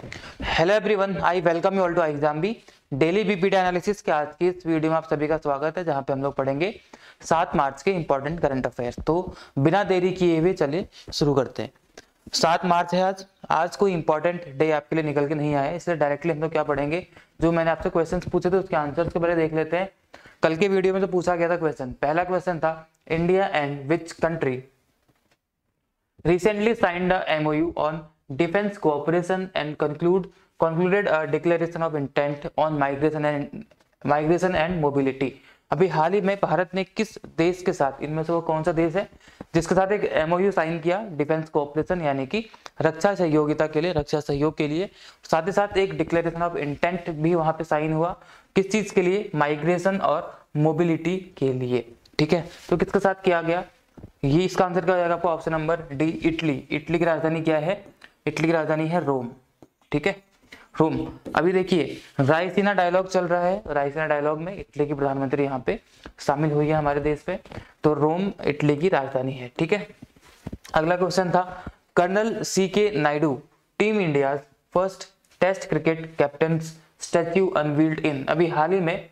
Hello everyone, I welcome you all to exam bee daily BPT analysis के आज की इस वीडियो में आप सभी का स्वागत है, जहां पे हम लोग पढ़ेंगे 7 मार्च के इंपॉर्टेंट करंट अफेयर्स। तो बिना देरी किए हुए चलिए शुरू करते हैं। 7 मार्च है आज कोई इंपॉर्टेंट डे आपके लिए निकल के नहीं आया है, इसलिए डायरेक्टली हम लोग क्या पढ़ेंगे, जो मैंने आपसे क्वेश्चन पूछे थे उसके आंसर को पहले देख लेते हैं। कल के वीडियो में जो पूछा गया था क्वेश्चन, पहला क्वेश्चन था India and which country recently signed a MOU on defense cooperation and concluded a declaration of intent on migration and mobility। अभी हाल ही में भारत ने किस देश के साथ, इनमें से वो कौन सा देश है जिसके साथ एक MOU साइन किया डिफेंस कोऑपरेशन यानी कि रक्षा सहयोगिता के लिए, रक्षा सहयोग के लिए, साथ ही साथ एक डिक्लेरेशन ऑफ इंटेंट भी वहां पे साइन हुआ। किस चीज के लिए? माइग्रेशन और मोबिलिटी के लिए। ठीक है, तो किसके साथ किया गया? ये इसका आंसर क्या हो जाएगा आपको? Option number D, Italy. Italy की राजधानी क्या है? इटली की राजधानी है रोम। ठीक है, रोम। अभी देखिए रायसीना डायलॉग चल रहा है, रायसीना डायलॉग में इटली की प्रधानमंत्री यहाँ पे शामिल हुई है हमारे देश पे, तो रोम इटली की राजधानी है। ठीक है, अगला क्वेश्चन था colonel CK Naidu team India first test cricket captain statue unveiled in. अभी हाल ही में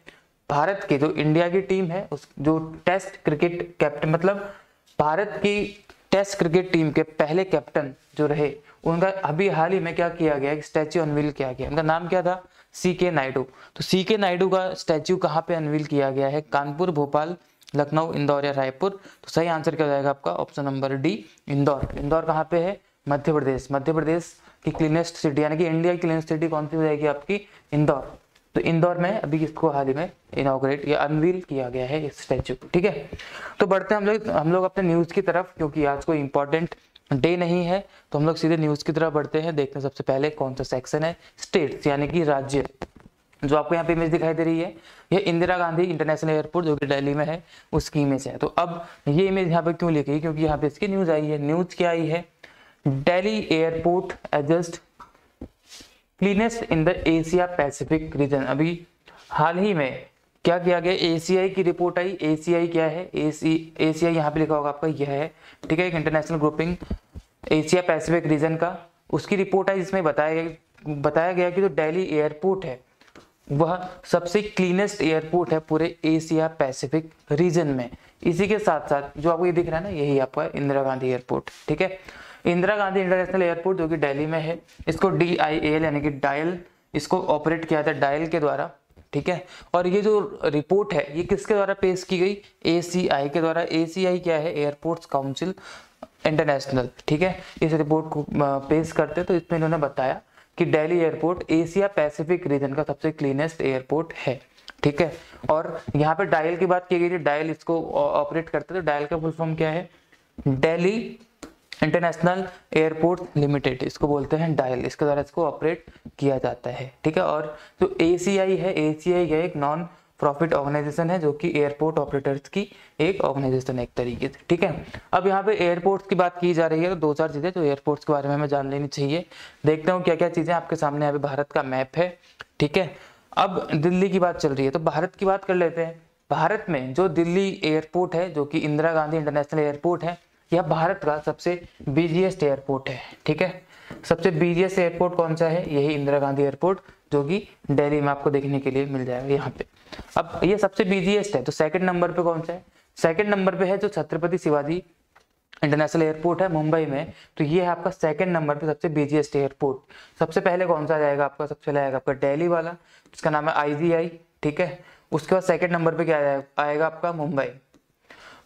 भारत के जो इंडिया की टीम है, उस जो टेस्ट क्रिकेट कैप्टन, मतलब भारत की टेस्ट क्रिकेट टीम के पहले कैप्टन जो रहे, उनका अभी हाल ही में क्या किया गया? स्टैच्यू अनवील किया गया। उनका नाम क्या था? CK नायडू। तो CK नायडू का स्टैच्यू कहाँ पे अनवील किया गया है? कानपुर, भोपाल, लखनऊ, इंदौर या रायपुर? तो सही आंसर क्या हो जाएगा आपका? Option number D, Indore. Indore कहाँ पे है? मध्य प्रदेश। मध्य प्रदेश की क्लीनेस्ट सिटी यानी कि इंडिया की क्लीनेस्ट सिटी कौन सी हो जाएगी आपकी? इंदौर। तो इंदौर में अभी इसको हाल ही में इनॉग्रेट या अनवील किया गया है इस स्टैच्यू। ठीक है, तो बढ़ते हैं हम लोग अपने न्यूज की तरफ, क्योंकि आज कोई इंपॉर्टेंट डे नहीं है, तो हम लोग सीधे न्यूज की तरफ बढ़ते हैं। देखते हैं सबसे पहले कौन सा सेक्शन है, स्टेट्स यानी कि राज्य। जो आपको यहाँ पे इमेज दिखाई दे रही है, ये इंदिरा गांधी इंटरनेशनल एयरपोर्ट जो कि दिल्ली में है, उसकी इमेज है। तो अब ये इमेज यहाँ पे क्यों लिखी? क्योंकि यहाँ पे इसकी न्यूज आई है। न्यूज क्या आई है? Delhi airport adjust cleanest in the Asia Pacific region. अभी हाल ही में क्या किया गया? ACI की रिपोर्ट आई। ACI क्या है? ACI यहाँ पे लिखा होगा आपका, यह है। ठीक है, एक international grouping Asia Pacific region का, उसकी रिपोर्ट आई जिसमें बताया गया कि जो दिल्ली एयरपोर्ट है वह सबसे क्लीनेस्ट एयरपोर्ट है पूरे एशिया पैसिफिक रीजन में। इसी के साथ साथ जो आपको ये दिख रहा है ना, यही आपका इंदिरा गांधी एयरपोर्ट। ठीक है, इंदिरा गांधी इंटरनेशनल एयरपोर्ट जो कि दिल्ली में है, इसको DIAL यानी कि डायल, इसको ऑपरेट किया था डायल के द्वारा। ठीक है, और ये जो रिपोर्ट है ये किसके द्वारा पेश की गई? ACI के द्वारा। ACI क्या है? Airports council international. ठीक है, इस रिपोर्ट को पेश करते तो इसमें इन्होंने बताया कि Delhi airport Asia Pacific region का सबसे क्लीनेस्ट एयरपोर्ट है। ठीक है, और यहाँ पे डायल की बात की गई थी, डायल इसको ऑपरेट करते, तो डायल का फुल फॉर्म क्या है? दिल्ली इंटरनेशनल एयरपोर्ट लिमिटेड, इसको बोलते हैं डायल, इसके द्वारा इसको ऑपरेट किया जाता है। ठीक है, और जो ACI है, ACI है एक नॉन प्रॉफिट ऑर्गेनाइजेशन है जो कि एयरपोर्ट ऑपरेटर्स की एक ऑर्गेनाइजेशन है एक तरीके से। ठीक है, अब यहाँ पे एयरपोर्ट्स की बात की जा रही है, तो 2-4 चीजें जो एयरपोर्ट्स के बारे में हमें जान लेनी चाहिए। देखते हो क्या क्या चीजें आपके सामने। यहाँ पे भारत का मैप है। ठीक है, अब दिल्ली की बात चल रही है तो भारत की बात कर लेते हैं। भारत में जो दिल्ली एयरपोर्ट है, जो कि इंदिरा गांधी इंटरनेशनल एयरपोर्ट है, यह भारत का सबसे बिजीएस्ट एयरपोर्ट है। ठीक है, सबसे बिजीएस्ट एयरपोर्ट कौन सा है? यही इंदिरा गांधी एयरपोर्ट, जो कि दिल्ली में आपको देखने के लिए मिल जाएगा यहाँ पे। अब ये सबसे बिजीएस्ट है, तो सेकंड नंबर पे कौन सा है? सेकंड नंबर पे है जो छत्रपति शिवाजी इंटरनेशनल एयरपोर्ट है मुंबई में, तो ये है आपका सेकंड नंबर पे सबसे बिजीएस्ट एयरपोर्ट। सबसे पहले कौन सा जाएगा आपका? सबसे पहले आएगा आपका दिल्ली वाला, जिसका नाम है IGI। ठीक है, उसके बाद सेकंड नंबर पे क्या आएगा आपका? मुंबई।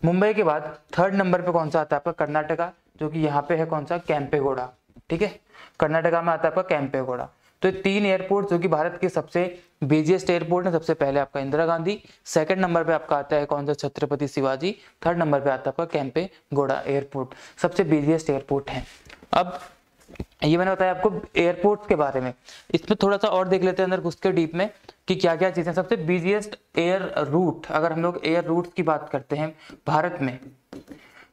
मुंबई के बाद थर्ड नंबर पे कौन सा आता है आपका? कर्नाटका, जो कि यहाँ पे है कौन सा? केम्पेगौड़ा। ठीक है, कर्नाटका में आता है आपका केम्पेगौड़ा। तो ये 3 एयरपोर्ट जो कि भारत के सबसे बिजीएस्ट एयरपोर्ट है। सबसे पहले आपका इंदिरा गांधी, सेकंड नंबर पे आपका आता है कौन सा? छत्रपति शिवाजी, थर्ड नंबर पे आता है आपका केम्पेगौड़ा एयरपोर्ट, सबसे बिजीएस्ट एयरपोर्ट है। अब ये मैंने बताया आपको एयरपोर्ट के बारे में, इसमें थोड़ा सा और देख लेते हैं अंदर घुस के डीप में कि क्या क्या चीजें। सबसे बिजीएस्ट एयर रूट, अगर हम लोग एयर रूट की बात करते हैं भारत में,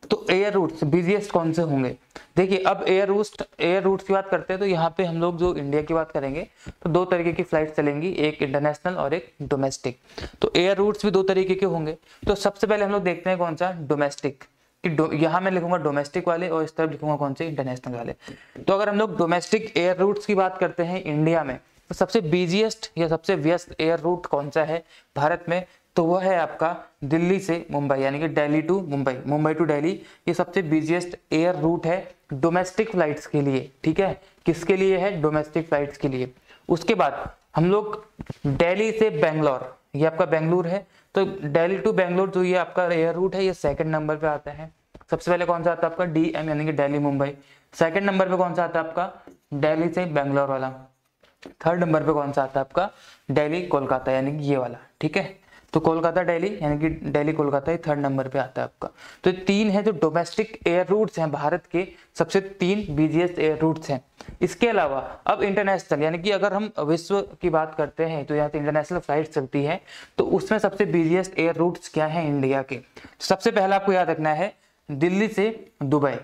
तो एयर रूट्स बिजीएस्ट कौन से होंगे? देखिए, अब एयर रूट्स की बात करते हैं तो यहाँ पे हम लोग जो इंडिया की बात करेंगे तो 2 तरीके की फ्लाइट चलेंगी, एक इंटरनेशनल और एक डोमेस्टिक। तो एयर रूट्स भी 2 तरीके के होंगे। तो सबसे पहले हम लोग देखते हैं कौन सा? डोमेस्टिक। कि यहाँ मैं लिखूंगा डोमेस्टिक वाले और इस तरफ लिखूंगा कौन से, इंटरनेशनल वाले। तो अगर हम लोग डोमेस्टिक एयर रूट्स की बात करते हैं इंडिया में, तो सबसे बिजिएस्ट या सबसे व्यस्त एयर रूट कौन सा है भारत में, तो वह है आपका दिल्ली से मुंबई, यानी कि दिल्ली टू मुंबई, मुंबई टू दिल्ली। ये सबसे बिजिएस्ट एयर रूट है डोमेस्टिक फ्लाइट्स के लिए, ठीक है। किसके लिए है? डोमेस्टिक फ्लाइट्स के लिए। उसके बाद हम लोग दिल्ली से बेंगलोर, ये आपका बेंगलुरु है, तो दिल्ली टू बेंगलोर जो ये आपका एयर रूट है, ये सेकंड नंबर पे आता है। सबसे पहले कौन सा आता है आपका? DM यानी कि दिल्ली मुंबई। सेकंड नंबर पे कौन सा आता है आपका? दिल्ली से बेंगलोर वाला। थर्ड नंबर पे कौन सा आता है आपका? दिल्ली कोलकाता, यानी कि ये वाला, ठीक है। तो कोलकाता दिल्ली, यानी कि दिल्ली कोलकाता, ये थर्ड नंबर पे आता है आपका। तो तीन है जो डोमेस्टिक एयर रूट्स हैं भारत के, सबसे तीन बिजिएस्ट एयर रूट्स हैं। इसके अलावा अब इंटरनेशनल, यानी कि अगर हम विश्व की बात करते हैं तो यहाँ से इंटरनेशनल फ्लाइट चलती है, तो उसमें सबसे बिजिएस्ट एयर रूट्स क्या हैं इंडिया के? सबसे पहला आपको याद रखना है दिल्ली से दुबई।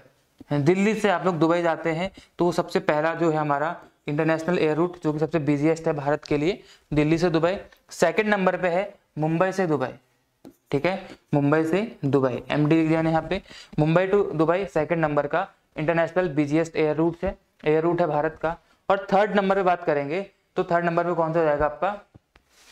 दिल्ली से आप लोग दुबई जाते हैं तो सबसे पहला जो है हमारा इंटरनेशनल एयर रूट जो कि सबसे बिजिएस्ट है भारत के लिए, दिल्ली से दुबई। सेकंड नंबर पे है मुंबई से दुबई, ठीक है, मुंबई से दुबई, MD लिख दिया यहाँ पे। Mumbai to Dubai second number का इंटरनेशनल बिजिएस्ट एयर रूट है भारत का। और थर्ड नंबर पे बात करेंगे तो थर्ड नंबर पे कौन सा जाएगा आपका?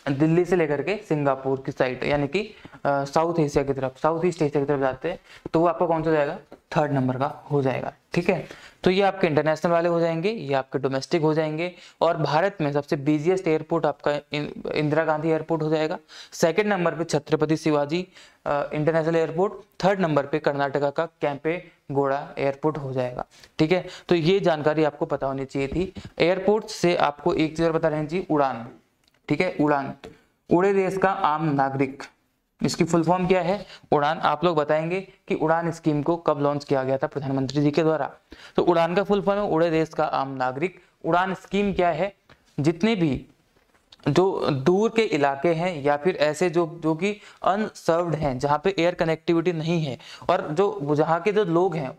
दिल्ली से लेकर के सिंगापुर की साइड, यानी कि साउथ एशिया की तरफ, साउथ ईस्ट एशिया की तरफ जाते हैं, तो वो आपका कौन सा जाएगा? थर्ड नंबर का हो जाएगा, ठीक है। तो ये आपके इंटरनेशनल वाले हो जाएंगे, ये आपके डोमेस्टिक हो जाएंगे। और भारत में सबसे बिजिएस्ट एयरपोर्ट आपका इंदिरा गांधी एयरपोर्ट हो जाएगा। सेकंड नंबर पे Chhatrapati Shivaji international airport. Third number पे कर्नाटका का कैंपे गौड़ा एयरपोर्ट हो जाएगा, ठीक है। तो ये जानकारी आपको पता होनी चाहिए थी। एयरपोर्ट से आपको एक चीज और पता रहनी चाहिए, उड़ान, ठीक है। उड़ान, उड़े देश का आम नागरिक, इसकी फुल फॉर्म क्या है? उड़ान। आप लोग बताएंगे कि उड़ान स्कीम को कब लॉन्च किया गया था प्रधानमंत्री जी के द्वारा? तो उड़ान का फुल फॉर्म है उड़े देश का आम नागरिक। उड़ान स्कीम क्या है? जितने भी जो दूर के इलाके हैं या फिर ऐसे जो कि अनसर्व्ड हैं, जहाँ पे एयर कनेक्टिविटी नहीं है, और जो जहाँ के जो लोग हैं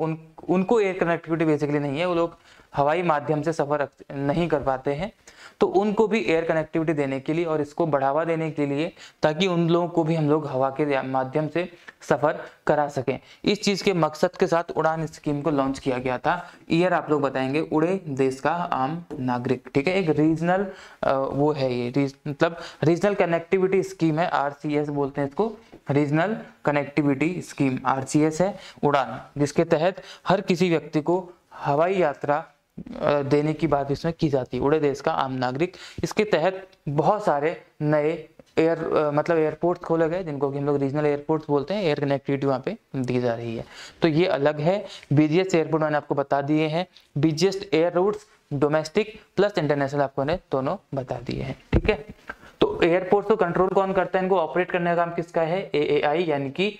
उनको एयर कनेक्टिविटी बेसिकली नहीं है, वो लोग हवाई माध्यम से सफर नहीं कर पाते हैं, तो उनको भी एयर कनेक्टिविटी देने के लिए और इसको बढ़ावा देने के लिए, ताकि उन लोगों को भी हम लोग हवा के माध्यम से सफर करा सकें, इस चीज के मकसद के साथ उड़ान स्कीम को लॉन्च किया गया था। ईयर आप लोग बताएंगे उड़े देश का आम नागरिक, ठीक है। एक रीजनल वो है ये, मतलब रीजनल कनेक्टिविटी स्कीम है, RCS बोलते हैं इसको, रीजनल कनेक्टिविटी स्कीम, RCS है उड़ान, जिसके तहत हर किसी व्यक्ति को हवाई यात्रा देने की बात इसमें की जाती है, उड़े देश का आम नागरिक। इसके तहत बहुत सारे नए मतलब एयरपोर्ट खोले गए, जिनको कि हम लोग रीजनल एयरपोर्ट्स बोलते हैं, एयर कनेक्टिविटी वहाँ पे दी जा रही है। तो ये अलग है। बिजिएस्ट एयरपोर्ट मैंने आपको बता दिए हैं, busiest air routes domestic plus international आपको ने दोनों बता दिए हैं, ठीक है। तो एयरपोर्ट को कंट्रोल कौन करता है? इनको ऑपरेट करने का काम किसका है? AAI, यानी कि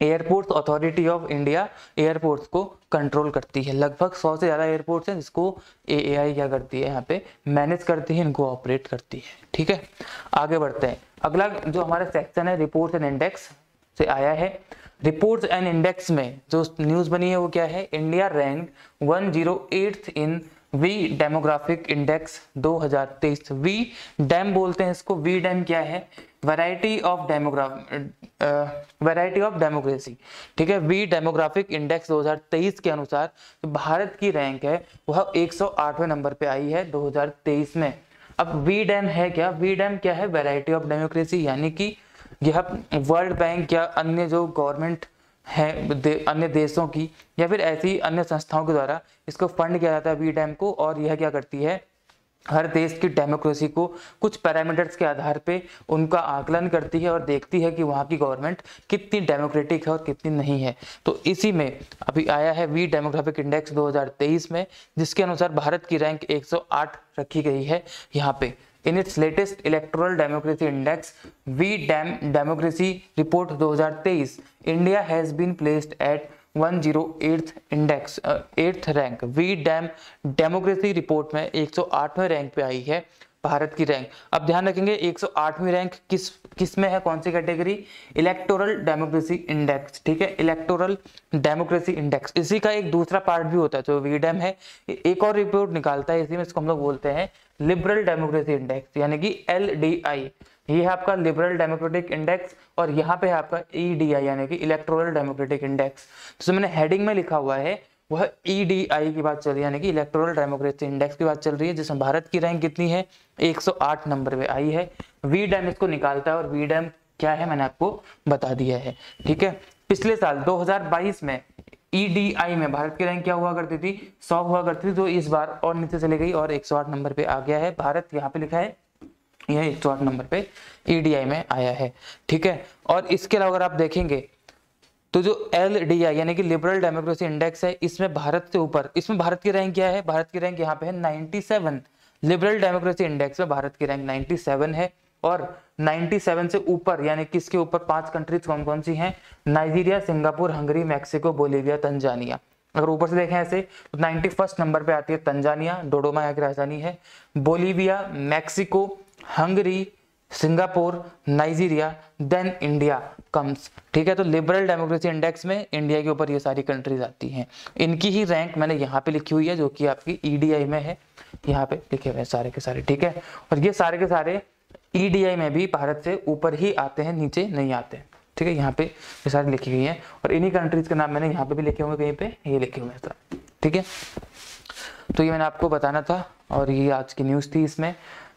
airports authority of India airports को कंट्रोल करती है। लगभग 100 से ज्यादा एयरपोर्ट्स हैं जिसको AAI क्या करती है, यहाँ पे मैनेज करती है, इनको ऑपरेट करती है, ठीक है। आगे बढ़ते हैं। अगला जो हमारा सेक्शन है रिपोर्ट्स एंड इंडेक्स से आया है। रिपोर्ट्स एंड इंडेक्स में जो न्यूज बनी है वो क्या है? India rank 108th in V demographic index 2023। V Dem बोलते हैं इसको। वी डैम क्या है? वैरायटी ऑफ डेमोक्रेसी, ठीक है। वी डेमोग्राफिक इंडेक्स 2023 के अनुसार जो भारत की रैंक है वह 108वें नंबर पे आई है 2023 में। अब वी डैम है क्या? वी डैम क्या है? वैरायटी ऑफ डेमोक्रेसी, यानी कि यह वर्ल्ड बैंक या अन्य जो गवर्नमेंट है अन्य देशों की या फिर ऐसी अन्य संस्थाओं के द्वारा इसको फंड किया जाता है वी डैम को। और यह क्या करती है? हर देश की डेमोक्रेसी को कुछ पैरामीटर्स के आधार पे उनका आकलन करती है और देखती है कि वहाँ की गवर्नमेंट कितनी डेमोक्रेटिक है और कितनी नहीं है। तो इसी में अभी आया है वी डेमोग्राफिक इंडेक्स 2023 में, जिसके अनुसार भारत की रैंक 108 रखी गई है यहाँ पे। In its latest electoral democracy index, V-Dem Democracy Report 2023, India has been placed at 108th index 8th rank. V-Dem Democracy report में 108वें रैंक पे आई है भारत की रैंक। अब ध्यान रखेंगे 108वीं रैंक किस में है, कौन सी कैटेगरी, इलेक्टोरल डेमोक्रेसी इंडेक्स, ठीक है, इलेक्टोरल डेमोक्रेसी इंडेक्स। इसी का एक दूसरा पार्ट भी होता है जो वीडैम है, एक और रिपोर्ट निकालता है, इसी में इसको हम लोग बोलते हैं लिबरल डेमोक्रेसी इंडेक्स यानी कि LDI। ये है आपका लिबरल डेमोक्रेटिक इंडेक्स और यहाँ पे है आपका EDI यानी कि इलेक्टोरल डेमोक्रेटिक इंडेक्स। तो मैंने हेडिंग में लिखा हुआ है वह EDI की बात चल रही है यानी कि इलेक्टोरल डेमोक्रेसी इंडेक्स की बात चल रही है, जिसमें भारत की रैंक कितनी है, 108 नंबर पे आई है। वीडैम इसको निकालता है और वीडैम क्या है मैंने आपको बता दिया है, ठीक है। पिछले साल 2022 में EDI में भारत की रैंक क्या हुआ करती थी, 100 हुआ करती थी, तो इस बार और नीचे चली गई और 108 नंबर पे आ गया है भारत। यहाँ पे लिखा है यह 108 नंबर पे EDI में आया है, ठीक है। और इसके अलावा अगर आप देखेंगे तो जो LDI यानी कि लिबरल डेमोक्रेसी इंडेक्स है, इसमें भारत से ऊपर, इसमें भारत की रैंक क्या है, भारत की रैंक यहाँ पे है 97। लिबरल डेमोक्रेसी इंडेक्स में भारत की रैंक 97 है और 97 से ऊपर यानी किसके ऊपर 5 कंट्रीज कौन कौन सी हैं, Nigeria, Singapore, Hungary, Mexico, Bolivia, Tanzania. अगर ऊपर से देखें ऐसे तो 91 नंबर पे आती है तंजानिया, डोडोमा यहाँ की राजधानी है, Bolivia, Mexico, Hungary, Singapore, Nigeria, then India comes, ठीक है। तो लिबरल डेमोक्रेसी इंडेक्स में इंडिया के ऊपर ये सारी कंट्रीज आती हैं। इनकी ही रैंक मैंने यहाँ पे लिखी हुई है जो कि आपकी EDI में है, यहाँ पे लिखे हुए हैं सारे के सारे, ठीक है। और ये सारे के सारे EDI में भी भारत से ऊपर ही आते हैं, नीचे नहीं आते हैं, ठीक है। यहाँ पे ये सारी लिखी गई है और इन्हीं कंट्रीज के नाम मैंने यहाँ पे भी लिखे होंगे, कहीं पे ये लिखे हुए हैं, ठीक है। तो ये मैंने आपको बताना था और ये आज की न्यूज़ थी इसमें।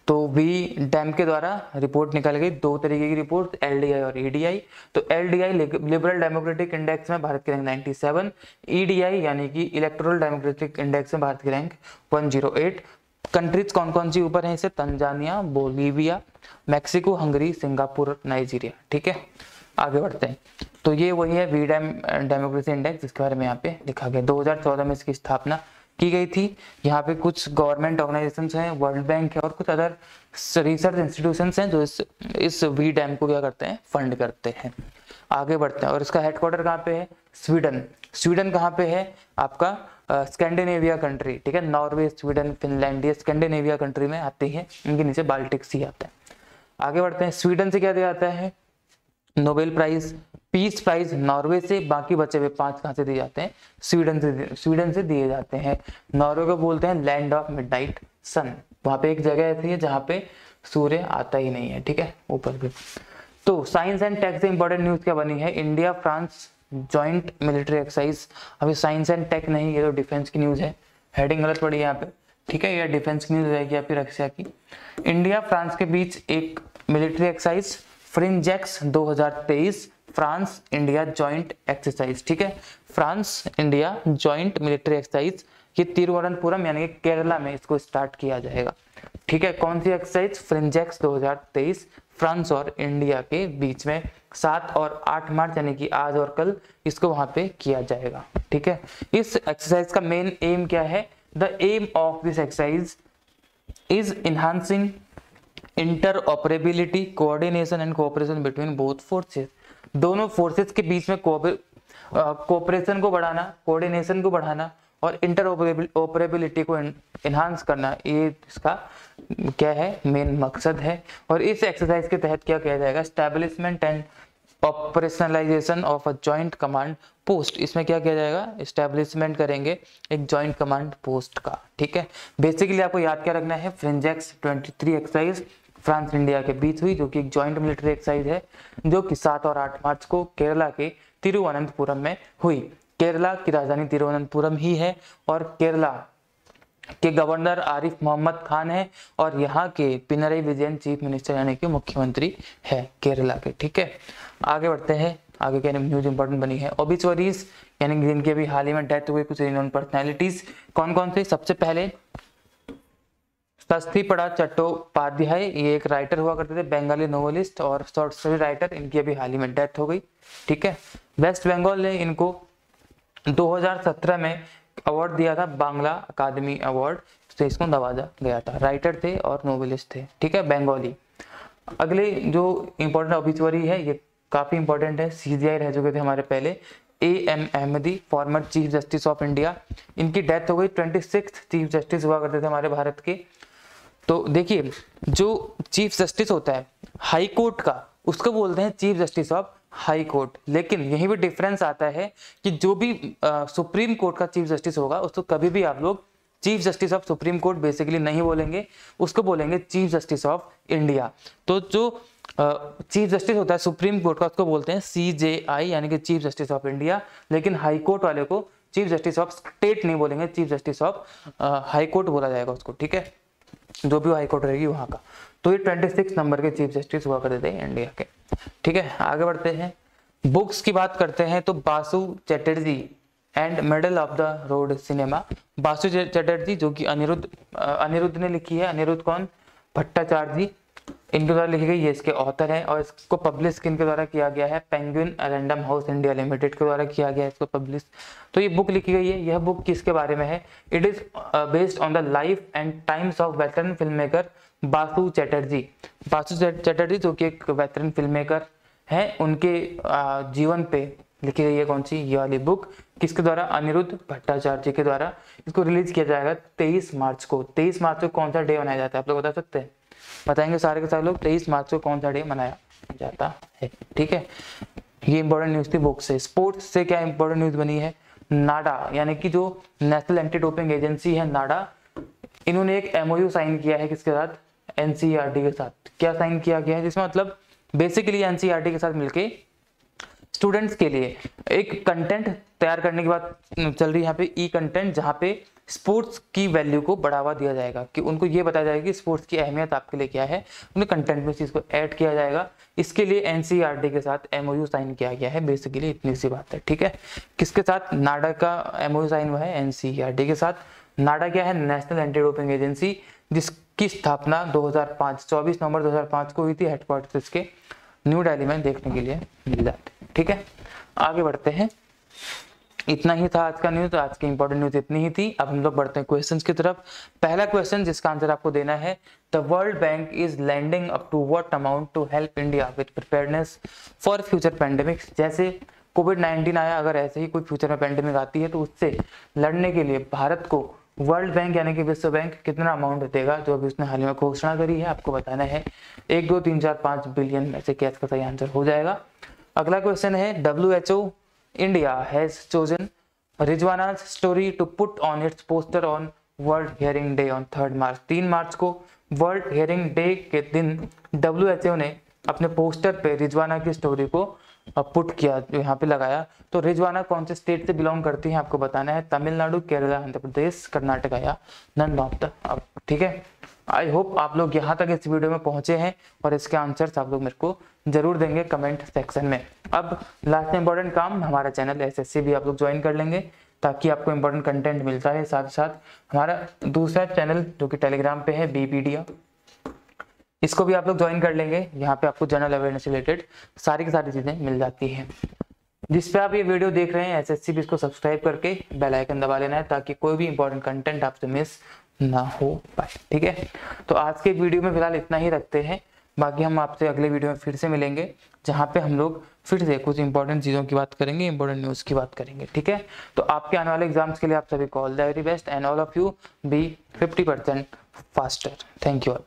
तो वीडैम के द्वारा रिपोर्ट निकाल गई, 2 तरीके की रिपोर्ट, LDI और EDI। तो LDI लिबरल डेमोक्रेटिक इंडेक्स में भारत की रैंक 97, EDI यानी कि इलेक्टोरल डेमोक्रेटिक इंडेक्स में भारत की रैंक 108। कंट्रीज कौन कौन सी ऊपर है इसे, Tanzania, Bolivia, Mexico, Hungary, Singapore, Nigeria, ठीक है। आगे बढ़ते हैं। तो ये वही है वीडैम डेमोक्रेसी इंडेक्स जिसके बारे में यहाँ पे लिखा गया। 2014 में इसकी स्थापना की गई थी। यहाँ पे कुछ गवर्नमेंट ऑर्गेनाइजेशंस हैं, वर्ल्ड बैंक है और कुछ अदर रिसर्च इंस्टीट्यूशंस हैं जो इस वीडैम को क्या करते हैं, फंड करते हैं। आगे बढ़ते हैं और इसका हेडक्वार्टर कहाँ पे है, स्वीडन। स्वीडन कहाँ पे है आपका, स्कैंडिनेविया कंट्री, ठीक है। नॉर्वे, स्वीडन, फिनलैंड ये स्कैंडिनेविया कंट्री में आती है, इनके नीचे बाल्टिक सी आता है। आगे बढ़ते हैं। स्वीडन से क्या दिया जाता है, Nobel prize, peace prize Norway से, बाकी बचे हुए 5 कहाँ से दिए जाते हैं, स्वीडन से दिए जाते हैं। नॉर्वे को बोलते हैं लैंड ऑफ मिडनाइट सन, वहां पे एक जगह ऐसी है जहाँ पे सूर्य आता ही नहीं है, ठीक है, ऊपर भी। तो साइंस एंड टेक से इंपॉर्टेंट न्यूज क्या बनी है, India France joint military exercise. अभी साइंस एंड टेक नहीं, ये तो डिफेंस की न्यूज है, हेडिंग गलत पड़ी है यहाँ पे, ठीक है। ये डिफेंस की न्यूज रहेगी आपकी रक्षा की। इंडिया फ्रांस के बीच एक military exercise फ्रिंजेक्स 2023, France India joint exercise, ठीक है। France India joint military exercise, ये तिरुवनंतपुरम यानी कि केरला में इसको स्टार्ट किया जाएगा, ठीक है। कौन सी एक्सरसाइज, फ्रिंजेक्स 2023, फ्रांस और इंडिया के बीच में 7 और 8 मार्च यानी कि आज और कल इसको वहां पे किया जाएगा, ठीक है। इस एक्सरसाइज का मेन एम क्या है, the aim of this exercise is enhancing interoperability, coordination and cooperation between both forces. दोनों फोर्सेस के बीच में कोऑपरेशन को बढ़ाना, कोऑर्डिनेशन को बढ़ाना और इंटरऑपरेबिलिटी को एनहांस करना, ये इसका क्या है, मेन मकसद है। और इस एक्सरसाइज के तहत क्या किया जाएगा, establishment and operationalisation of a joint command post. इसमें क्या किया जाएगा, एस्टैब्लिशमेंट करेंगे एक जॉइंट कमांड पोस्ट का, ठीक है। बेसिकली आपको याद क्या रखना है, फ्रिंजेक्स 23 एक्सरसाइज फ्रांस इंडिया के बीच हुई, जो कि एक जॉइंट मिलिट्री एक्सरसाइज है, जो कि 7 और 8 मार्च को केरला के तिरुवनंतपुरम में हुई। केरला की राजधानी तिरुवनंतपुरम ही है और केरला के गवर्नर आरिफ मोहम्मद खान है और यहाँ के पिनरई विजयन चीफ मिनिस्टर यानी कि मुख्यमंत्री है केरला के, ठीक है। आगे बढ़ते हैं, आगे क्या न्यूज इंपॉर्टेंट बनी है, ओबिचुअरीज यानी कि जिनकी अभी हाल ही में डेथ हुई, कुछ रिनोन पर्सनैलिटीज कौन कौन से। सबसे पहले शस्त्रीपड़ा चट्टोपाध्याय, ये एक राइटर हुआ करते थे, बंगाली नोवेलिस्ट और शॉर्ट स्टोरी राइटर, इनकी अभी हाल ही में डेथ हो गई, ठीक है। वेस्ट बंगाल ने इनको 2017 में अवार्ड दिया था, बांग्ला अकादमी अवार्ड से इसको नवाजा गया था। राइटर थे और नोवेलिस्ट थे, ठीक है, बंगाली। अगले जो इंपॉर्टेंट ऑबिचुअरी है, ये काफी इंपॉर्टेंट है, CJI रह चुके थे हमारे पहले, AM Ahmadi, former chief justice of India, इनकी डेथ हो गई। 26th चीफ जस्टिस हुआ करते थे हमारे भारत के। तो देखिए, जो चीफ जस्टिस होता है हाई कोर्ट का, उसको बोलते हैं chief justice of high court. लेकिन यही भी डिफरेंस आता है कि जो भी सुप्रीम कोर्ट का चीफ जस्टिस होगा उसको कभी भी आप लोग chief justice of supreme court basically नहीं बोलेंगे, उसको बोलेंगे चीफ जस्टिस ऑफ इंडिया। तो जो चीफ जस्टिस होता है सुप्रीम कोर्ट का, उसको बोलते हैं CJI यानी कि चीफ जस्टिस ऑफ इंडिया। लेकिन हाई कोर्ट वाले को चीफ जस्टिस ऑफ स्टेट नहीं बोलेंगे, chief justice of high court बोला जाएगा उसको, ठीक है, जो भी हाई कोर्ट रहेगी वहां का। तो ये 26 नंबर के चीफ जस्टिस हुआ करते थे इंडिया के, ठीक है। आगे बढ़ते हैं, बुक्स की बात करते हैं तो Basu Chatterjee and middle of the road cinema. Basu Chatterjee जो कि अनिरुद्ध ने लिखी है। अनिरुद्ध कौन? भट्टाचार्य जी, इनके द्वारा लिखी गई, ये इसके ऑथर हैं। और इसको पब्लिश किनके द्वारा किया गया है? Penguin random house India limited के द्वारा किया गया है इसको पब्लिश। तो ये बुक लिखी गई है। यह बुक किसके बारे में है? It is based on the life and times of veteran film maker Basu Chatterjee. Basu Chatterjee जो कि एक वेटरन फिल्म मेकर है, उनके जीवन पे लिखी गई है कौन सी? ये वाली बुक। किसके द्वारा? अनिरुद्ध भट्टाचार्य के द्वारा। इसको रिलीज किया जाएगा 23 मार्च को। 23 मार्च को कौन सा डे मनाया जाता है आप लोग बता सकते हैं? बताएंगे सारे के सारे लोग 23 मार्च को कौन सा डे मनाया जाता है, ठीक है। ये इंपॉर्टेंट न्यूज थी बुक से। स्पोर्ट्स से क्या इंपॉर्टेंट न्यूज बनी है? नाडा यानी कि जो नेशनल एंटी डोपिंग एजेंसी है नाडा, इन्होंने एक MOU साइन किया है किसके साथ? NCERT के साथ। क्या साइन किया गया है? जिसमें मतलब बेसिकली NCERT के साथ मिलके स्टूडेंट्स के लिए एक कंटेंट तैयार करने की बात चल रही है यहाँ पे, ई कंटेंट, जहाँ पे स्पोर्ट्स की वैल्यू को बढ़ावा दिया जाएगा, कि उनको ये बताया जाएगा कि स्पोर्ट्स की अहमियत आपके लिए क्या है, उन्हें कंटेंट में इस चीज को ऐड किया जाएगा। इसके लिए NCERT के साथ MOU साइन किया गया है। बेसिकली इतनी सी बात है, ठीक है। किसके साथ? नाडा का MOU साइन हुआ है NCERT के साथ। नाडा क्या है? नेशनल एंटी डोपिंग एजेंसी, जिसकी स्थापना 2005 24 नवंबर 2005 को हुई थी। हेडक्वार्टर इसके न्यू दिल्ली में देखने के लिए मिल जाते हैं, ठीक है। आगे बढ़ते हैं, इतना ही था आज का न्यूज। आज की इंपॉर्टेंट न्यूज इतनी ही थी। अब हम लोग बढ़ते हैं क्वेश्चंस की तरफ। पहला क्वेश्चन जिसका आंसर आपको देना है, the World Bank is lending up to what amount to help India with preparedness for future pandemics. जैसे कोविड-19 आया, अगर ऐसे ही कोई फ्यूचर में पेंडेमिक आती है तो उससे लड़ने के लिए भारत को वर्ल्ड बैंक यानी कि विश्व बैंक कितना अमाउंट देगा, जो अभी उसने हाल ही में घोषणा करी है, आपको बताना है। 1 2 3 4 5 बिलियन में से क्या इसका सही आंसर हो जाएगा। अगला क्वेश्चन है, WHO India has chosen Rizwana's story to put on its poster on World Hearing Day on 3rd March। 3 मार्च को वर्ल्ड हेयरिंग डे के दिन WHO ने अपने पोस्टर पे रिजवाना की स्टोरी को पुट किया, यहाँ पे लगाया। तो रिजवाना कौन से स्टेट से बिलोंग करती है आपको बताना है। तमिलनाडु, केरला, आंध्र प्रदेश, कर्नाटका या नन ऑफ द अब, ठीक है। आई होप आप लोग यहाँ तक इस वीडियो में पहुंचे हैं और इसके आंसर्स आप लोग मेरे को जरूर देंगे कमेंट सेक्शन में। अब लास्ट में इंपॉर्टेंट काम, हमारा चैनल SSC भी आप लोग ज्वाइन कर लेंगे ताकि आपको इंपॉर्टेंट कंटेंट मिलता है। साथ ही साथ हमारा दूसरा चैनल जो कि टेलीग्राम पे है BPDA, इसको भी आप लोग ज्वाइन कर लेंगे। यहाँ पे आपको जनरल अवेयरनेस रिलेटेड सारी की सारी चीजें मिल जाती हैं। जिस पे आप ये वीडियो देख रहे हैं SSC भी इसको सब्सक्राइब करके बेल आइकन दबा लेना है ताकि कोई भी इंपॉर्टेंट कंटेंट आपसे मिस ना हो पाए, ठीक है। तो आज के वीडियो में फिलहाल इतना ही रखते हैं। बाकी हम आपसे अगले वीडियो में फिर से मिलेंगे, जहाँ पे हम लोग फिर से कुछ इंपॉर्टेंट चीज़ों की बात करेंगे, इंपॉर्टेंट न्यूज़ की बात करेंगे, ठीक है। तो आपके आने वाले एग्जाम्स के लिए आप सभी को all the very best and all of you be 50% faster. Thank you all.